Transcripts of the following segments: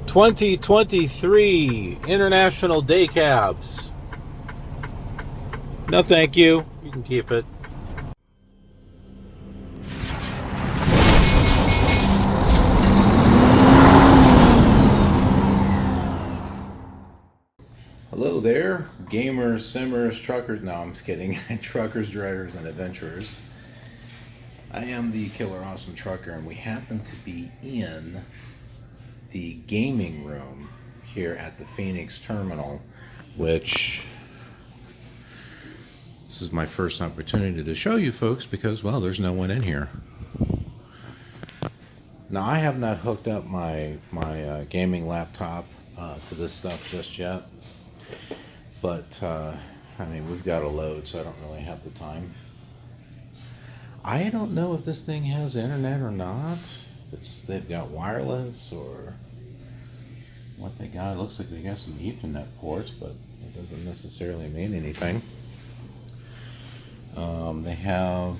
2023 International Day Cabs. No, thank you. You can keep it. Hello there, gamers, simmers, truckers. No, I'm just kidding. Truckers, drivers, and adventurers. I am the Killer Awesome Trucker, and we happen to be in the gaming room here at the Phoenix Terminal, which this is my first opportunity to show you folks because, well, there's no one in here. Now, I have not hooked up my gaming laptop to this stuff just yet, but I mean, we've got a load, so I don't really have the time. I don't know if this thing has internet or not. They've got wireless or what they got. It looks like they got some Ethernet ports, but it doesn't necessarily mean anything. They have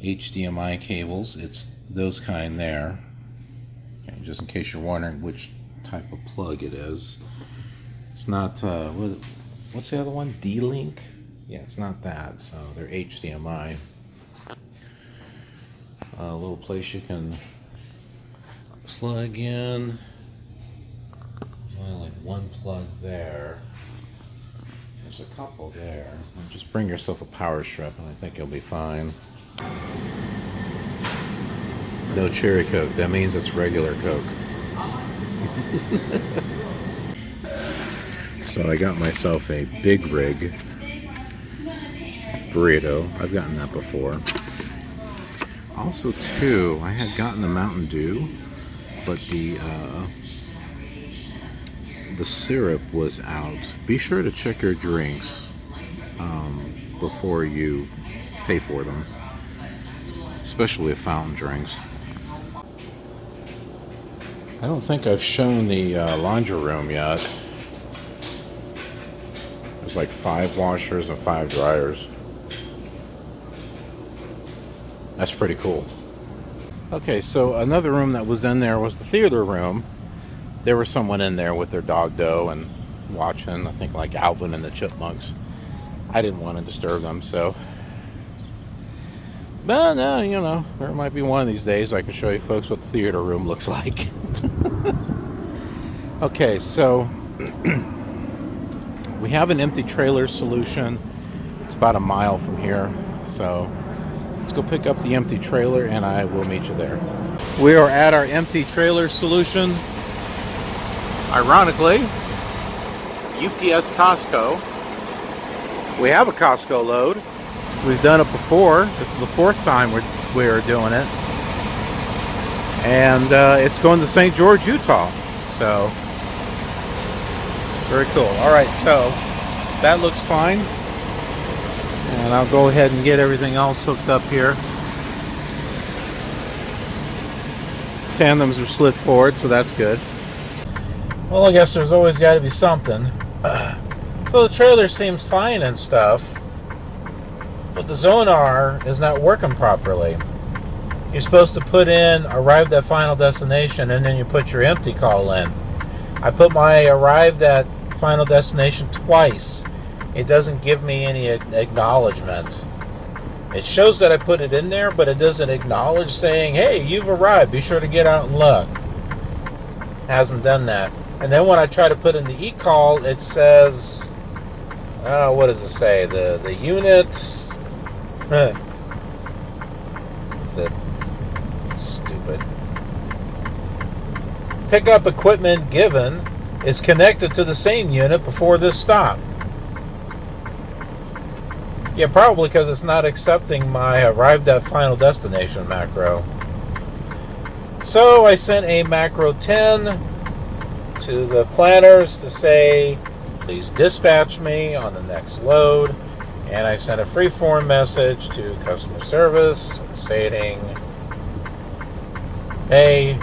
HDMI cables. It's those kind there. Okay, just in case you're wondering which type of plug it is. It's not, what's the other one? D-Link? Yeah, it's not that, so they're HDMI. A little place you can plug in. There's only like one plug there. There's a couple there. Just bring yourself a power strip and I think you'll be fine. No cherry Coke, that means it's regular Coke. So I got myself a Big Rig burrito. I've gotten that before. Also, too, I had gotten the Mountain Dew, but the syrup was out. Be sure to check your drinks before you pay for them, especially with fountain drinks. I don't think I've shown the laundry room yet. There's like 5 washers and 5 dryers. That's pretty cool. Okay, so another room that was in there was the theater room. There was someone in there with their dog dough and watching, I think, like Alvin and the Chipmunks. I didn't want to disturb them, so. But no, you know, there might be one of these days I can show you folks what the theater room looks like. Okay, so we have an empty trailer solution. It's about a mile from here, so let's go pick up the empty trailer and I will meet you there. We are at our empty trailer solution. Ironically, UPS Costco. We have a Costco load. We've done it before. This is the 4th time we're doing it. And it's going to St. George, Utah. So, very cool. Alright, so that looks fine. And I'll go ahead and get everything else hooked up here. Tandems are slid forward, so that's good. Well, I guess there's always got to be something. So the trailer seems fine and stuff, but the Zonar is not working properly. You're supposed to put in arrived at final destination and then you put your empty call in. I put my arrived at final destination twice. It doesn't give me any acknowledgement. It shows that I put it in there, but it doesn't acknowledge saying, hey, you've arrived, be sure to get out and look. Hasn't done that. And then when I try to put in the e-call, it says, what does it say? The unit, that's it. Stupid. Pickup equipment given is connected to the same unit before this stop. Yeah, probably because it's not accepting my arrived at final destination macro. So I sent a macro 10 to the planners to say, please dispatch me on the next load. And I sent a freeform message to customer service stating, hey,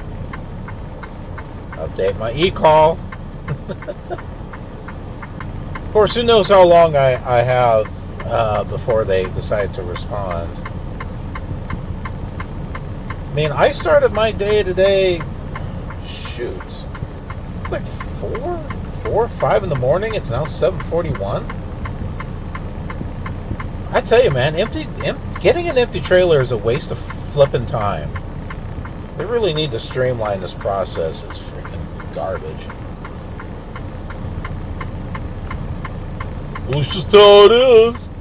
update my e-call. Of course, who knows how long I have before they decide to respond. I mean, I started my day today shoot. It's like 5 in the morning. It's now 7:41. I tell you, man, getting an empty trailer is a waste of flipping time. They really need to streamline this process. It's freaking garbage. Well, it's just how it is.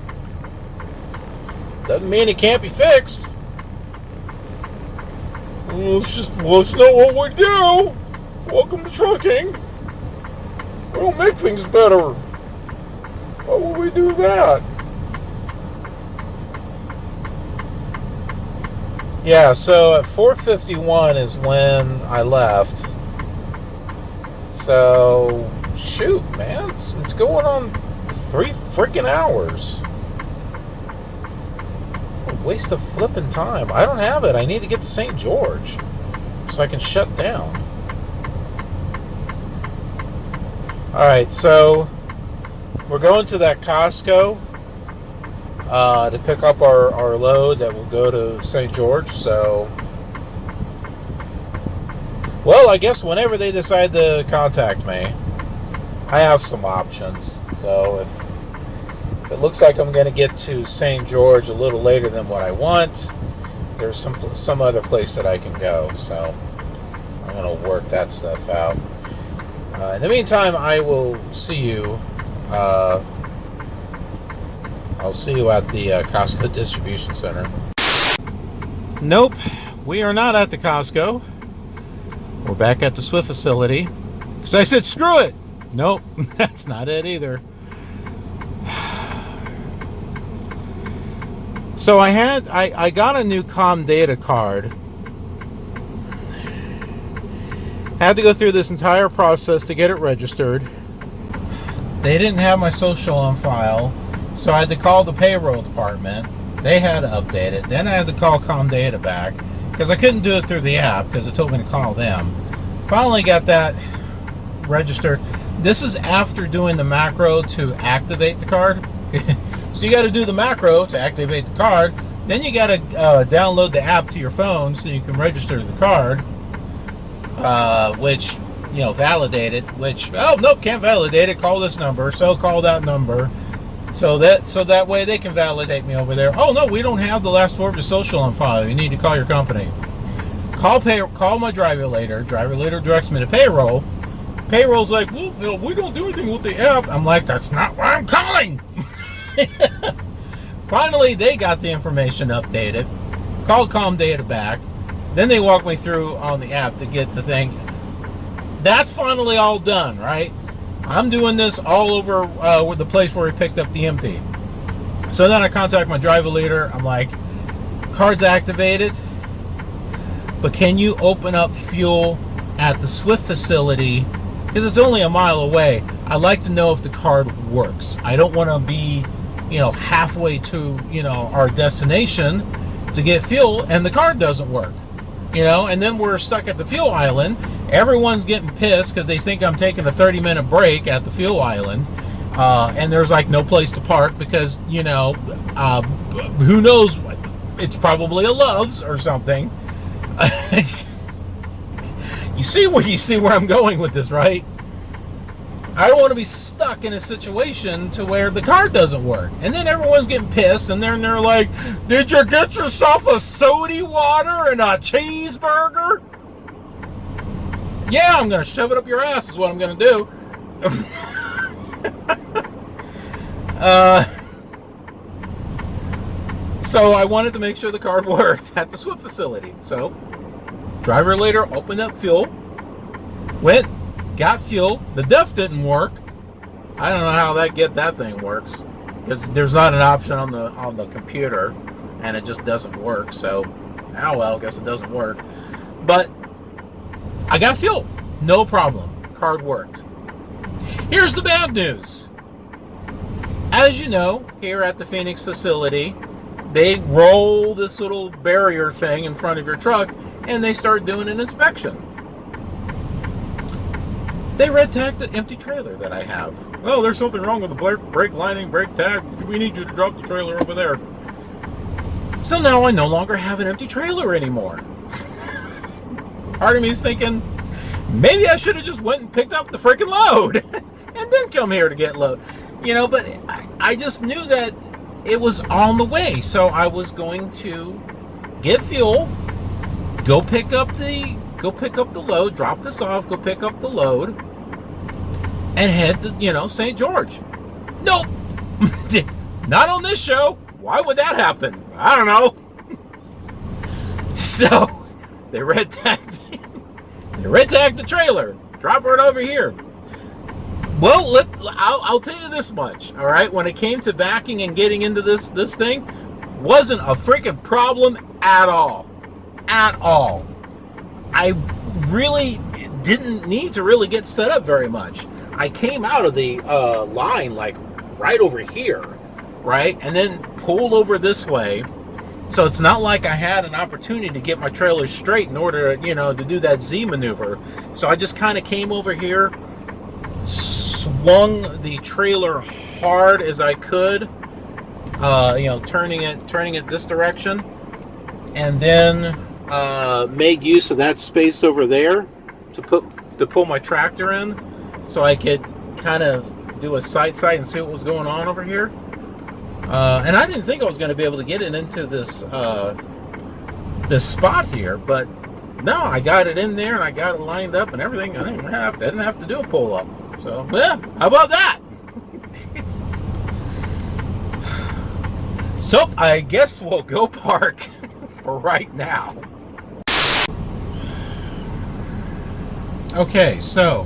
Doesn't mean it can't be fixed. Well, it's not what we do. Welcome to trucking. We don't make things better. Why would we do that? Yeah, so at 4:51 is when I left. So, shoot, man, it's going on 3 freaking hours. A waste of flipping time. I don't have it. I need to get to St. George so I can shut down. Alright, so we're going to that Costco to pick up our load that will go to St. George. So, well, I guess whenever they decide to contact me, I have some options. So if it looks like I'm going to get to St. George a little later than what I want, there's some other place that I can go. So I'm going to work that stuff out. In the meantime, I will see you. I'll see you at the Costco distribution center. Nope, we are not at the Costco. We're back at the Swift facility. Because I said, screw it! Nope, that's not it either. So I got a new data card. Had to go through this entire process to get it registered. They didn't have my social on file, so I had to call the payroll department. They had to update it. Then I had to call Comdata back because I couldn't do it through the app because it told me to call them. Finally got that registered. This is after doing the macro to activate the card. So you got to do the macro to activate the card. Then you got to download the app to your phone so you can register the card. Which, you know, validate it. Which, oh nope, can't validate it. Call this number. So call that number. So that way they can validate me over there. Oh no, we don't have the last 4 of your social on file. You need to call your company. Call my driver later. Driver later directs me to payroll. Payroll's like, well, you know, we don't do anything with the app. I'm like, that's not why I'm calling. Finally, they got the information updated. Called Comdata back. Then they walked me through on the app to get the thing. That's finally all done, right? I'm doing this all over with the place where he picked up the empty. So then I contact my driver leader. I'm like, card's activated, but can you open up fuel at the Swift facility? Because it's only a mile away. I'd like to know if the card works. I don't want to be, you know, halfway to, you know, our destination to get fuel and the card doesn't work. You know, and then we're stuck at the fuel island. Everyone's getting pissed because they think I'm taking a 30-minute break at the fuel island. And there's like no place to park because, you know, who knows? It's probably a Love's or something. You see where I'm going with this, right? I don't want to be stuck in a situation to where the card doesn't work. And then everyone's getting pissed, and then they're like, did you get yourself a soda water and a cheeseburger? Yeah, I'm going to shove it up your ass is what I'm going to do. So I wanted to make sure the card worked at the Swift facility. So driver later opened up fuel, went, got fuel. The DEF didn't work. I don't know how that thing works because there's not an option on the computer, and it just doesn't work. So, oh well, I guess it doesn't work. But I got fuel, no problem. Card worked. Here's the bad news. As you know, here at the Phoenix facility, they roll this little barrier thing in front of your truck, and they start doing an inspection. They red tagged the empty trailer that I have. Well, there's something wrong with the brake lining, brake tag. We need you to drop the trailer over there. So now I no longer have an empty trailer anymore. Part of me is thinking, Maybe I should have just went and picked up the freaking load and then come here to get load. But I just knew that it was on the way. So I was going to get fuel, go pick up the load, drop this off, go pick up the load, and head to, St. George. Nope. Not on this show. Why would that happen? I don't know. So they red tagged the trailer. Drop it over here. Well, I'll tell you this much. All right, when it came to backing and getting into this thing, wasn't a freaking problem at all. At all. I really didn't need to really get set up very much. I came out of the line like right over here, right, and then pulled over this way. So it's not like I had an opportunity to get my trailer straight in order to do that Z maneuver. So I just kind of came over here, swung the trailer hard as I could, turning it this direction, and then made use of that space over there to pull my tractor in, so I could kind of do a sight and see what was going on over here. And I didn't think I was going to be able to get it into this spot here, but no, I got it in there and I got it lined up and everything. I didn't have to do a pull up. So yeah, how about that? So I guess we'll go park for right now. Okay, so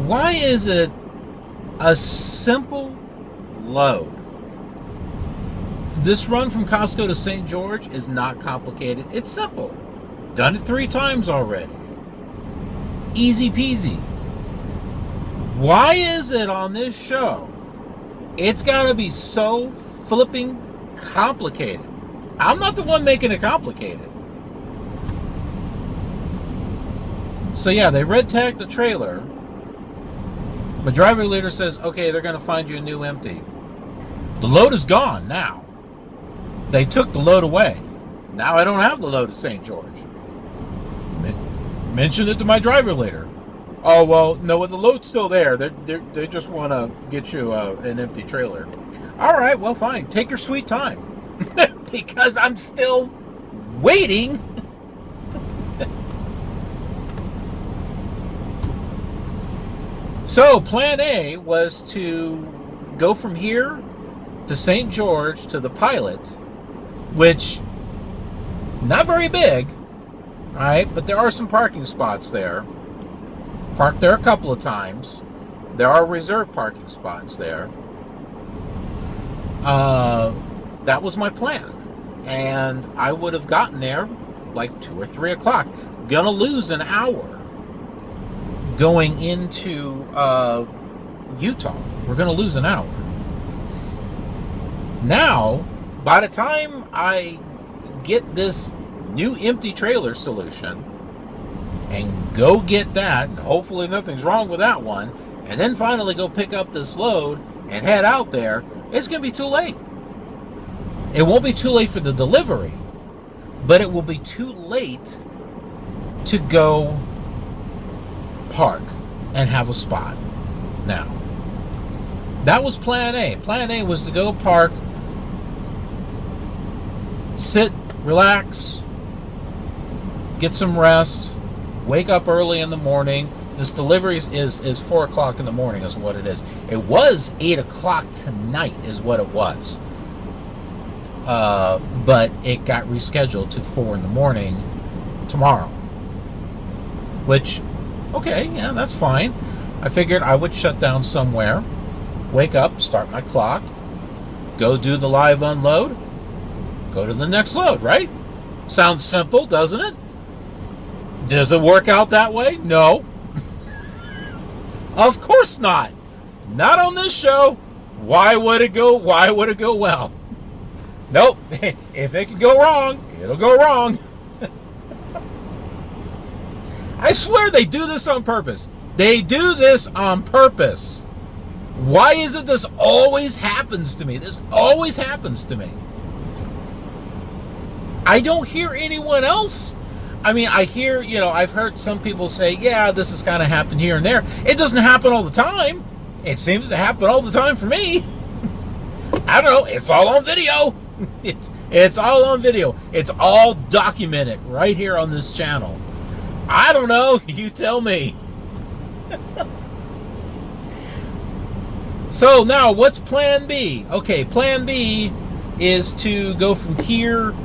why is it a simple load? This run from Costco to St. George is not complicated. It's simple. Done it 3 times already. Easy peasy. Why is it on this show it's got to be so flipping complicated? I'm not the one making it complicated. So yeah, they red tagged the trailer. My driver leader says, okay, they're going to find you a new empty. The load is gone now. They took the load away. Now I don't have the load at St. George. Mentioned it to my driver leader. Oh, well, no, the load's still there. They just want to get you an empty trailer. All right, well, fine. Take your sweet time. Because I'm still waiting. So plan A was to go from here to St. George to the Pilot, which not very big, all right, but there are some parking spots there. Parked there a couple of times. There are reserved parking spots there. That was my plan, and I would have gotten there like 2 or 3 o'clock. Gonna lose an hour going into Utah. We're going to lose an hour. Now, by the time I get this new empty trailer solution and go get that, and hopefully nothing's wrong with that one, and then finally go pick up this load and head out there, it's going to be too late. It won't be too late for the delivery, but it will be too late to go park and have a spot. Now, that was plan A. Plan A was to go park, sit, relax, get some rest, wake up early in the morning. This delivery is 4 o'clock in the morning is what it is. It was 8 o'clock tonight is what it was. But it got rescheduled to 4 in the morning tomorrow. Which, okay, yeah, that's fine. I figured I would shut down somewhere, wake up, start my clock, go do the live unload, go to the next load, right? Sounds simple, doesn't it? Does it work out that way? No. Of course not. Not on this show. Why would it go well? Nope. If it can go wrong, it'll go wrong. I swear they do this on purpose. They do this on purpose. Why is it this always happens to me? This always happens to me. I don't hear anyone else. I mean, I hear, I've heard some people say, yeah, this has kind of happened here and there. It doesn't happen all the time. It seems to happen all the time for me. I don't know. It's all on video. It's all on video. It's all documented right here on this channel. I don't know. You tell me. So now, what's plan B? Okay, plan B is to go from here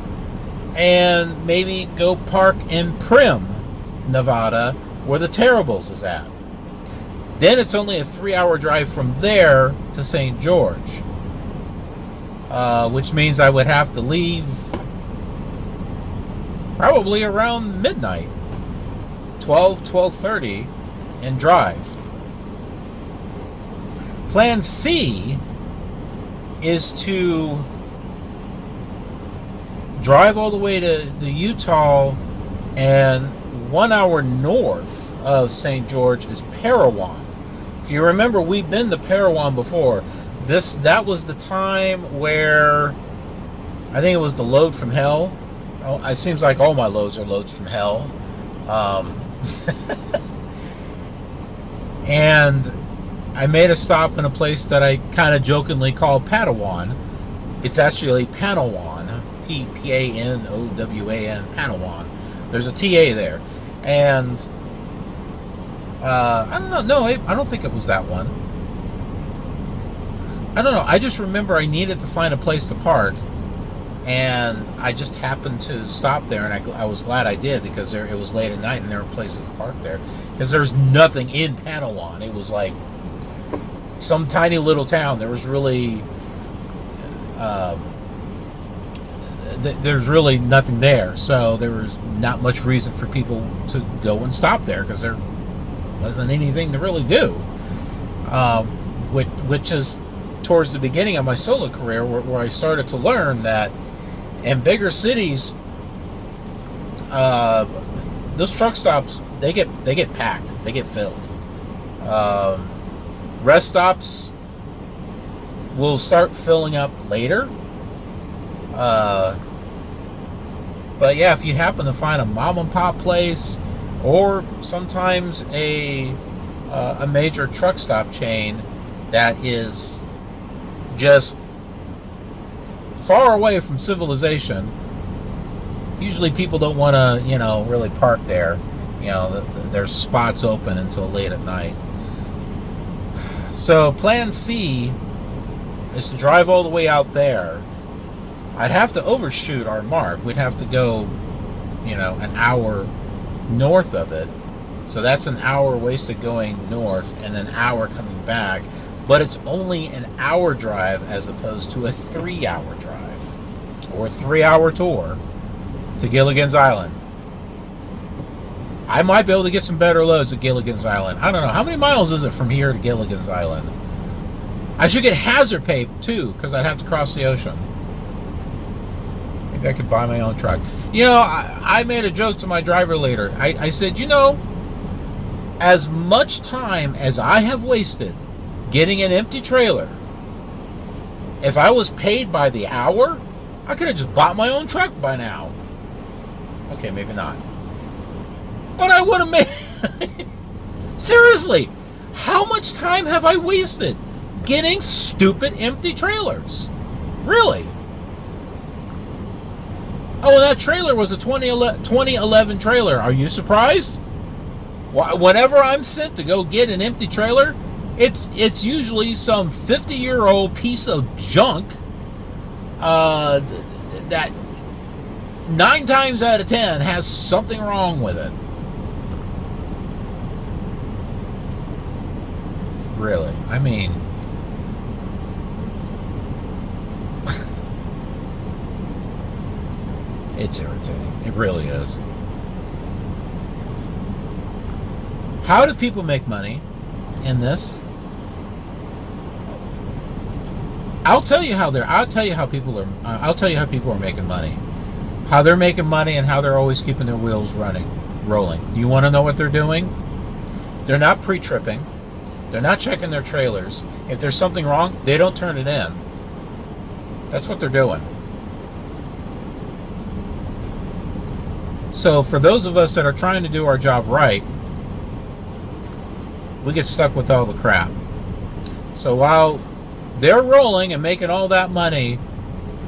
and maybe go park in Primm, Nevada, where the Terribles is at. Then it's only a 3-hour drive from there to St. George, which means I would have to leave probably around midnight, 12:30, and drive. Plan C is to drive all the way to Utah, and 1 hour north of St. George is Parowan. If you remember, we've been to Parowan before. That was the time where I think it was the load from hell. Oh, it seems like all my loads are loads from hell. And I made a stop in a place that I kind of jokingly call Padawan. It's actually Panawan. Panowan, Panawan. There's a TA there, and I don't know. No, I don't think it was that one. I don't know. I just remember I needed to find a place to park, and I just happened to stop there, and I was glad I did, because it was late at night and there were places to park there, because there's nothing in Panawan. It was like some tiny little town. There was really there's really nothing there, so there was not much reason for people to go and stop there, because there wasn't anything to really do, which is towards the beginning of my solo career, where I started to learn that in bigger cities, those truck stops, they get packed, they get filled. Rest stops will start filling up later. But yeah, if you happen to find a mom and pop place, or sometimes a major truck stop chain that is just far away from civilization, usually people don't want to, really park there. There's spots open until late at night. So plan C is to drive all the way out there. I'd have to overshoot our mark. We'd have to go, an hour north of it. So that's an hour wasted going north and an hour coming back. But it's only an hour drive as opposed to a 3-hour drive, or a 3-hour tour to Gilligan's Island. I might be able to get some better loads at Gilligan's Island. I don't know. How many miles is it from here to Gilligan's Island? I should get hazard pay too, because I'd have to cross the ocean. Maybe I could buy my own truck. I made a joke to my driver later. I said, as much time as I have wasted getting an empty trailer, if I was paid by the hour, I could have just bought my own truck by now. Okay, maybe not. But I would have made... Seriously, how much time have I wasted getting stupid empty trailers? Really? Oh, and that trailer was a 2011 trailer. Are you surprised? Whenever I'm sent to go get an empty trailer, it's usually some 50-year-old piece of junk that 9 times out of 10 has something wrong with it. Really? I mean... It's irritating. It really is. How do people make money in this? I'll tell you how people are making money. How they're making money and how they're always keeping their wheels rolling. You want to know what they're doing? They're not pre-tripping. They're not checking their trailers. If there's something wrong, they don't turn it in. That's what they're doing. So for those of us that are trying to do our job right, we get stuck with all the crap. So while they're rolling and making all that money,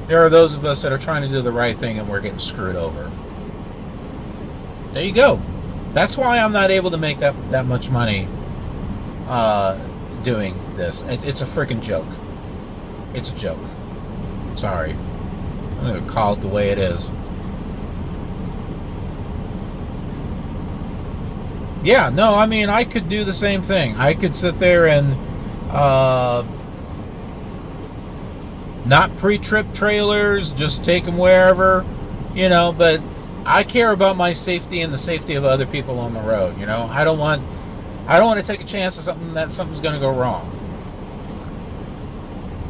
there are those of us that are trying to do the right thing and we're getting screwed over. There you go. That's why I'm not able to make that much money doing this. It's a freaking joke. It's a joke. Sorry. I'm going to call it the way it is. Yeah, no, I mean, I could do the same thing. I could sit there and not pre-trip trailers, just take them wherever, but I care about my safety and the safety of other people on the road, I don't want to take a chance of something's going to go wrong.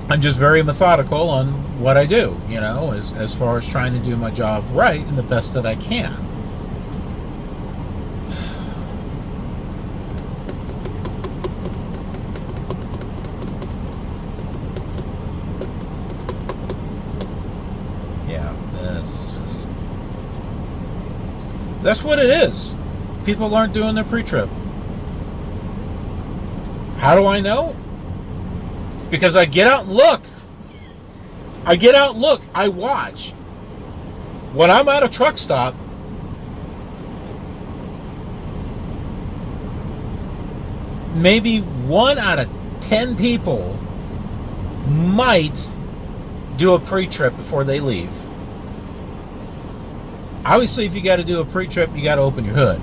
I'm just very methodical on what I do, as far as trying to do my job right and the best that I can. That's what it is. People aren't doing their pre-trip. How do I know? Because I get out and look. I watch. When I'm at a truck stop, maybe 1 out of 10 people might do a pre-trip before they leave. Obviously, if you got to do a pre-trip, you got to open your hood,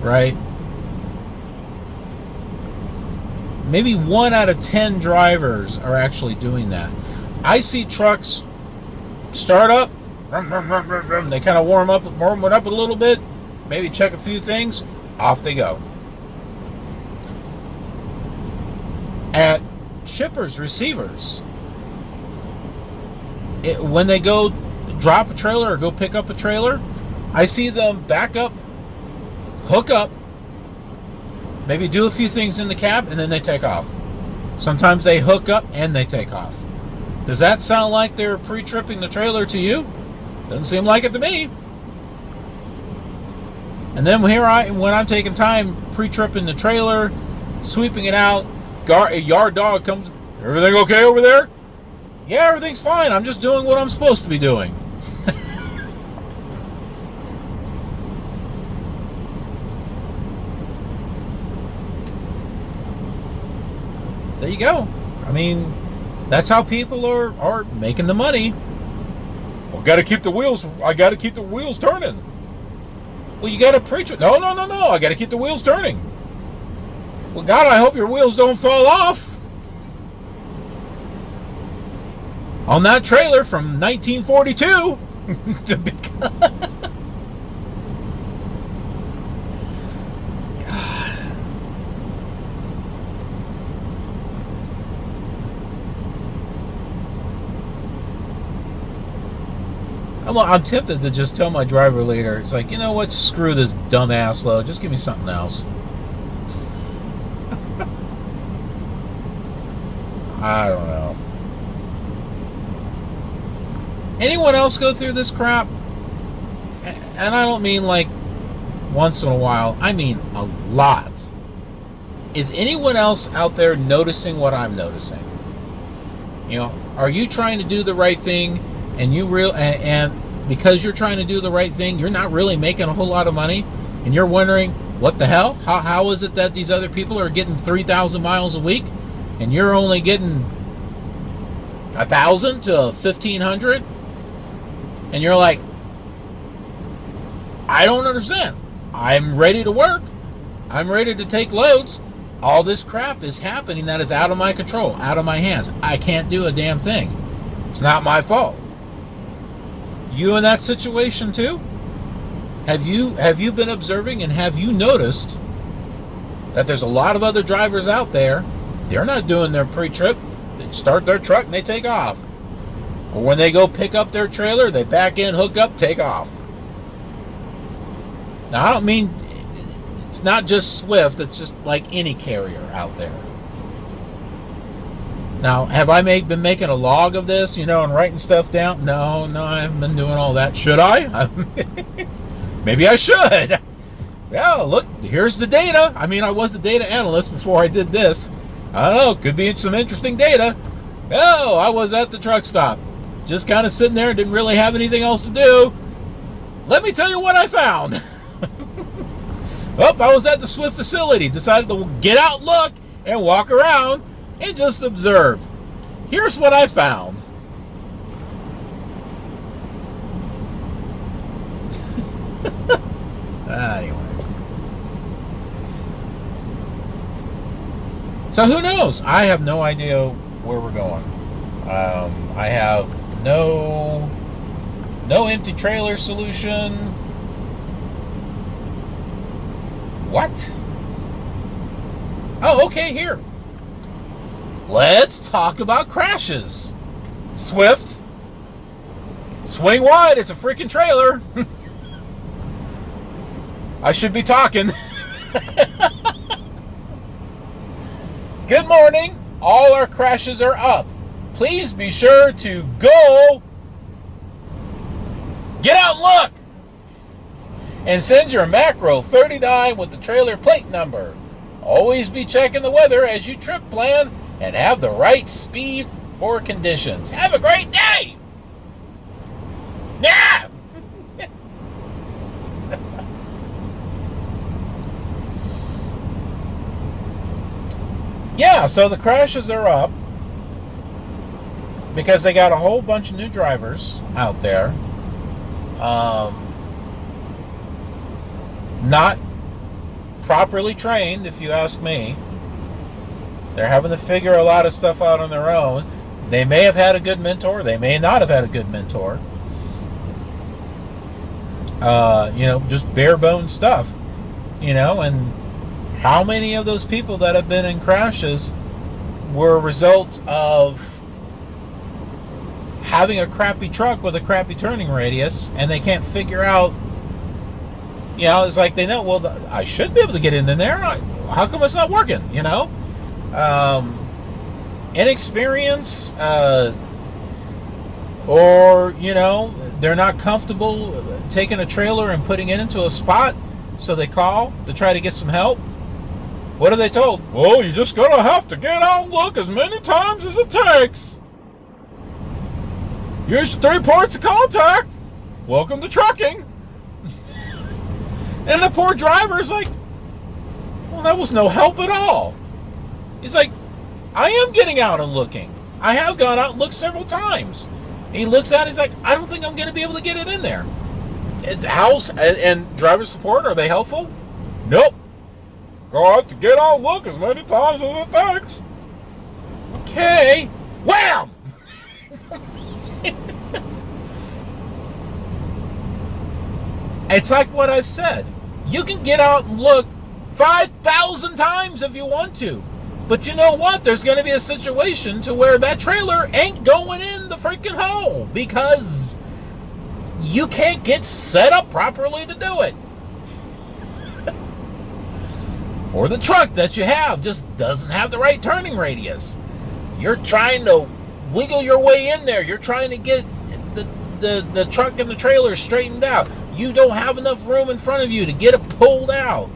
right? Maybe 1 out of 10 drivers are actually doing that. I see trucks start up, they kind of warm it up a little bit, maybe check a few things, off they go. At shippers, receivers, when they go drop a trailer or go pick up a trailer, I see them back up, hook up, maybe do a few things in the cab, and then they take off. Sometimes they hook up and they take off. Does that sound like they're pre-tripping the trailer to you? Doesn't seem like it to me. And then when I'm taking time pre-tripping the trailer, sweeping it out, a yard dog comes, everything okay over there? Yeah, everything's fine. I'm just doing what I'm supposed to be doing. There you go. I mean, that's how people are making the money. Well, I got to keep the wheels turning. Well, you got to preach it. No. I got to keep the wheels turning. Well, God, I hope your wheels don't fall off. On that trailer from 1942. I'm tempted to just tell my driver later, it's like, you know what, screw this dumbass load, just give me something else. I don't know. Anyone else go through this crap? And I don't mean like once in a while, I mean a lot. Is anyone else out there noticing what I'm noticing? Are you trying to do the right thing? And because you're trying to do the right thing, you're not really making a whole lot of money, and you're wondering, what the hell? How is it that these other people are getting 3,000 miles a week, and you're only getting 1,000 to 1,500? And you're like, I don't understand. I'm ready to work. I'm ready to take loads. All this crap is happening that is out of my control, out of my hands. I can't do a damn thing. It's not my fault. You in that situation too? Have you been observing, and have you noticed that there's a lot of other drivers out there, they're not doing their pre-trip, they start their truck and they take off. Or when they go pick up their trailer, they back in, hook up, take off. Now I don't mean, it's not just Swift, it's just like any carrier out there. Now, have I been making a log of this, and writing stuff down? No, I haven't been doing all that. Should I? Maybe I should. Yeah, look, here's the data. I mean, I was a data analyst before I did this. I don't know, could be some interesting data. Oh, I was at the truck stop. Just kind of sitting there, didn't really have anything else to do. Let me tell you what I found. Oh, I was at the Swift facility. Decided to get out, look, and walk around and just observe. Here's what I found. Anyway. So who knows? I have no idea where we're going. I have no empty trailer solution. What? Oh, okay, here. Let's talk about crashes. Swift. Swing wide, it's a freaking trailer. I should be talking. Good morning. All our crashes are up. Please be sure to go get out and look and send your macro 39 with the trailer plate number. Always be checking the weather as you trip plan and have the right speed for conditions. Have a great day. Yeah. Yeah, so the crashes are up because they got a whole bunch of new drivers out there. Not properly trained, if you ask me. They're having to figure a lot of stuff out on their own. They may have had a good mentor. They may not have had a good mentor. Just bare bones stuff. And how many of those people that have been in crashes were a result of having a crappy truck with a crappy turning radius, and they can't figure out, it's like they know, well, I should be able to get in there. How come it's not working, Inexperience, or, they're not comfortable taking a trailer and putting it into a spot, so they call to try to get some help. What are they told? Well, you're just going to have to get out and look as many times as it takes. Use your 3 points of contact. Welcome to trucking. And the poor driver's like, well, that was no help at all. He's like, I am getting out and looking. I have gone out and looked several times. He looks at it, he's like, I don't think I'm going to be able to get it in there. House and driver support, are they helpful? Nope. Go out to get out and look as many times as it takes. Okay. Wham! It's like what I've said. You can get out and look 5,000 times if you want to. But you know what? There's going to be a situation to where that trailer ain't going in the freaking hole because you can't get set up properly to do it. Or the truck that you have just doesn't have the right turning radius. You're trying to wiggle your way in there. You're trying to get the truck and the trailer straightened out. You don't have enough room in front of you to get it pulled out.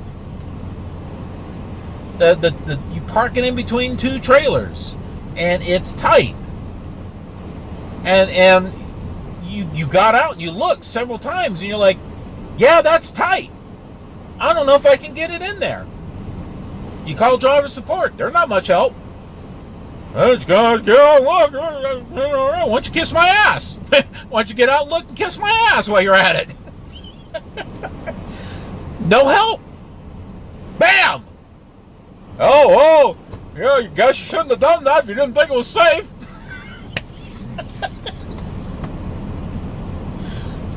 You park it in between 2 trailers, and it's tight. And you got out and you looked several times, and you're like, yeah, that's tight. I don't know if I can get it in there. You call driver support. They're not much help. Let's go, look. Why don't you kiss my ass? Why don't you get out and look and kiss my ass while you're at it? No help. Bam. Oh, yeah, you guys shouldn't have done that if you didn't think it was safe.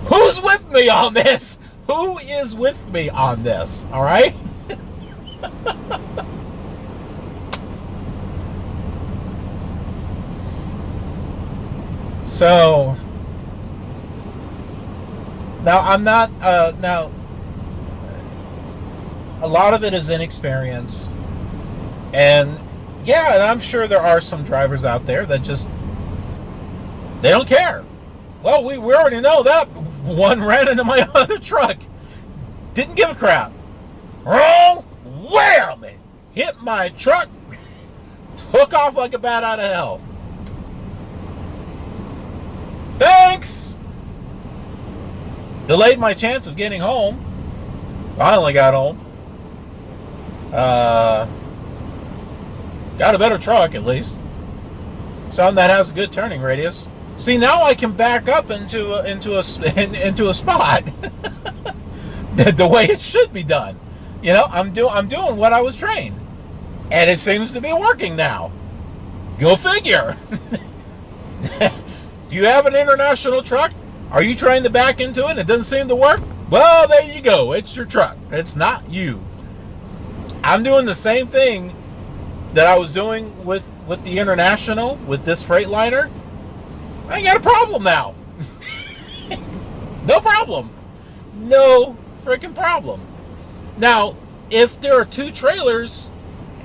Who's with me on this? Who is with me on this? All right? So now I'm not now a lot of it is inexperience, and yeah, and I'm sure there are some drivers out there that just they don't care. Well, we already know that one ran into my other truck. Didn't give a crap. Wrong, wham! Hit my truck, took off like a bat out of hell. Thanks! Delayed my chance of getting home. Finally got home. Got a better truck, at least. Something that has a good turning radius. See, now I can back up into a spot the way it should be done. You know, I'm doing what I was trained, and it seems to be working now. Go figure. Do you have an international truck? Are you trying to back into it? It doesn't seem to work. Well, there you go. It's your truck. It's not you. I'm doing the same thing that I was doing with the international, with this Freightliner. I ain't got a problem now. No problem. No freaking problem. Now, if there are two trailers,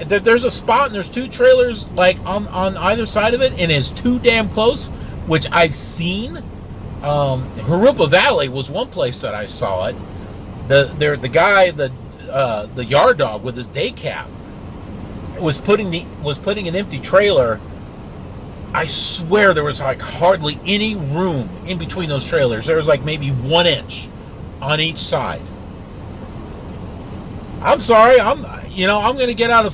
if there's a spot and there's two trailers like on either side of it and it's too damn close, which I've seen. Harupa Valley was one place that I saw it. The guy, the yard dog with his day cap was putting an empty trailer. I swear there was like hardly any room in between those trailers. There was like maybe 1 inch on each side. I'm sorry, I'm going to get out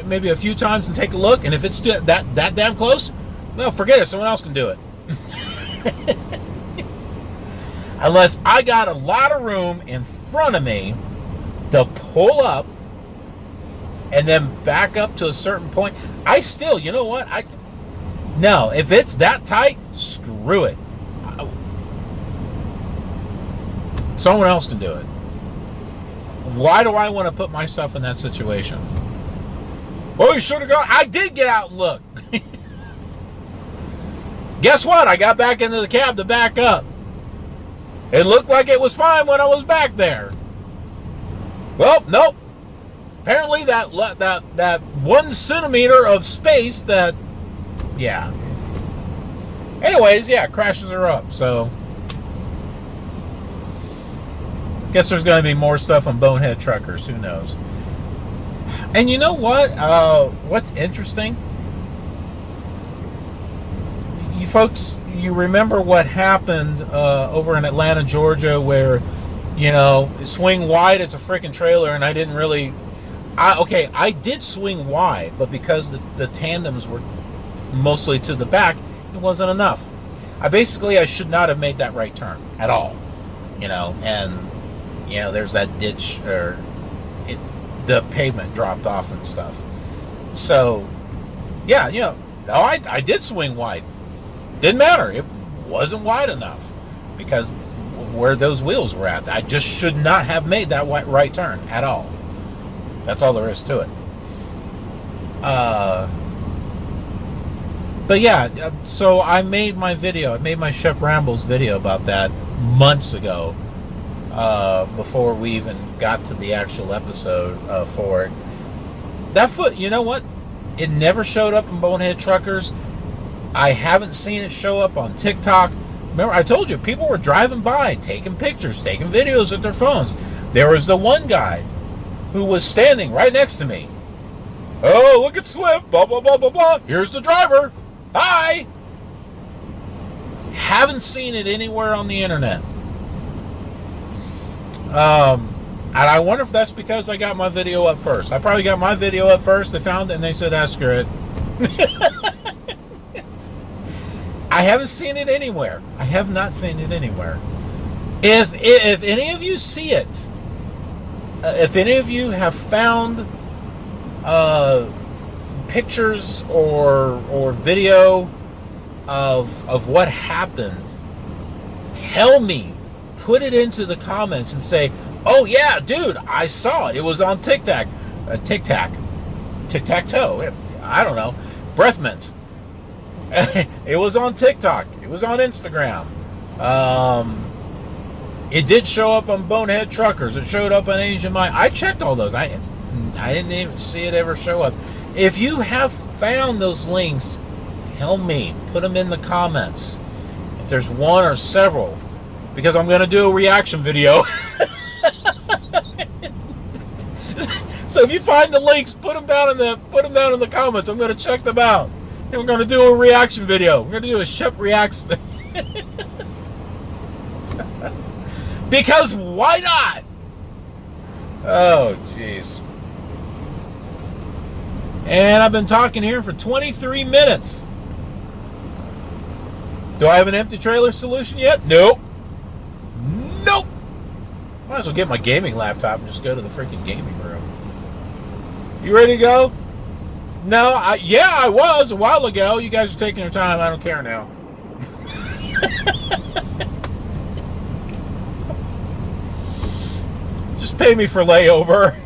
maybe a few times and take a look, and if it's that damn close, well, forget it. Someone else can do it. Unless I got a lot of room in front of me to pull up and then back up to a certain point. I still, you know what? No, if it's that tight, screw it. Someone else can do it. Why do I want to put myself in that situation? Well, you should have gone. I did get out and look. Guess what? I got back into the cab to back up. It looked like it was fine when I was back there. Well, nope. Apparently that 1 centimeter of space that, yeah. Anyways, yeah, crashes are up. So, guess there's going to be more stuff on Bonehead Truckers. Who knows? And you know what? What's interesting? You folks, you remember what happened over in Atlanta, Georgia, where, you know, swing wide, it's a freaking trailer, and I didn't really... I did swing wide, but because the tandems were mostly to the back, it wasn't enough. I should not have made that right turn at all, you know, and, you know, there's that ditch, or the pavement dropped off and stuff. So, yeah, you know, no, I did swing wide. Didn't matter. It wasn't wide enough because of where those wheels were at. I just should not have made that right turn at all. That's all there is to it. But yeah, so I made my video. I made my Shep Rambles video about that months ago, before we even got to the actual episode for it. That foot, you know what? It never showed up in Bonehead Truckers. I haven't seen it show up on TikTok. Remember, I told you, people were driving by, taking pictures, taking videos with their phones. There was the one guy who was standing right next to me. Oh, look at Swift, blah, blah, blah, blah, blah. Here's the driver. Hi. Haven't seen it anywhere on the internet. And I wonder if that's because I got my video up first. I probably got my video up first. They found it and they said, screw it. I haven't seen it anywhere. I have not seen it anywhere. If any of you see it, if any of you have found pictures or video of what happened, tell me. Put it into the comments and say, oh yeah, dude, I saw it. It was on tic-tac-toe. I don't know. Breath mints. It was on TikTok. It was on Instagram. It did show up on Bonehead Truckers. It showed up on Asian Mind. I checked all those. I didn't even see it ever show up. If you have found those links, tell me. Put them in the comments. If there's one or several, because I'm going to do a reaction video. So if you find the links, put them down in the comments. I'm going to check them out. And we're going to do a reaction video. We're going to do a Shep Reacts. Because why not? Oh, jeez. And I've been talking here for 23 minutes. Do I have an empty trailer solution yet? Nope. Nope. Might as well get my gaming laptop and just go to the freaking gaming room. You ready to go? No, I was a while ago. You guys are taking your time. I don't care now. Just pay me for layover.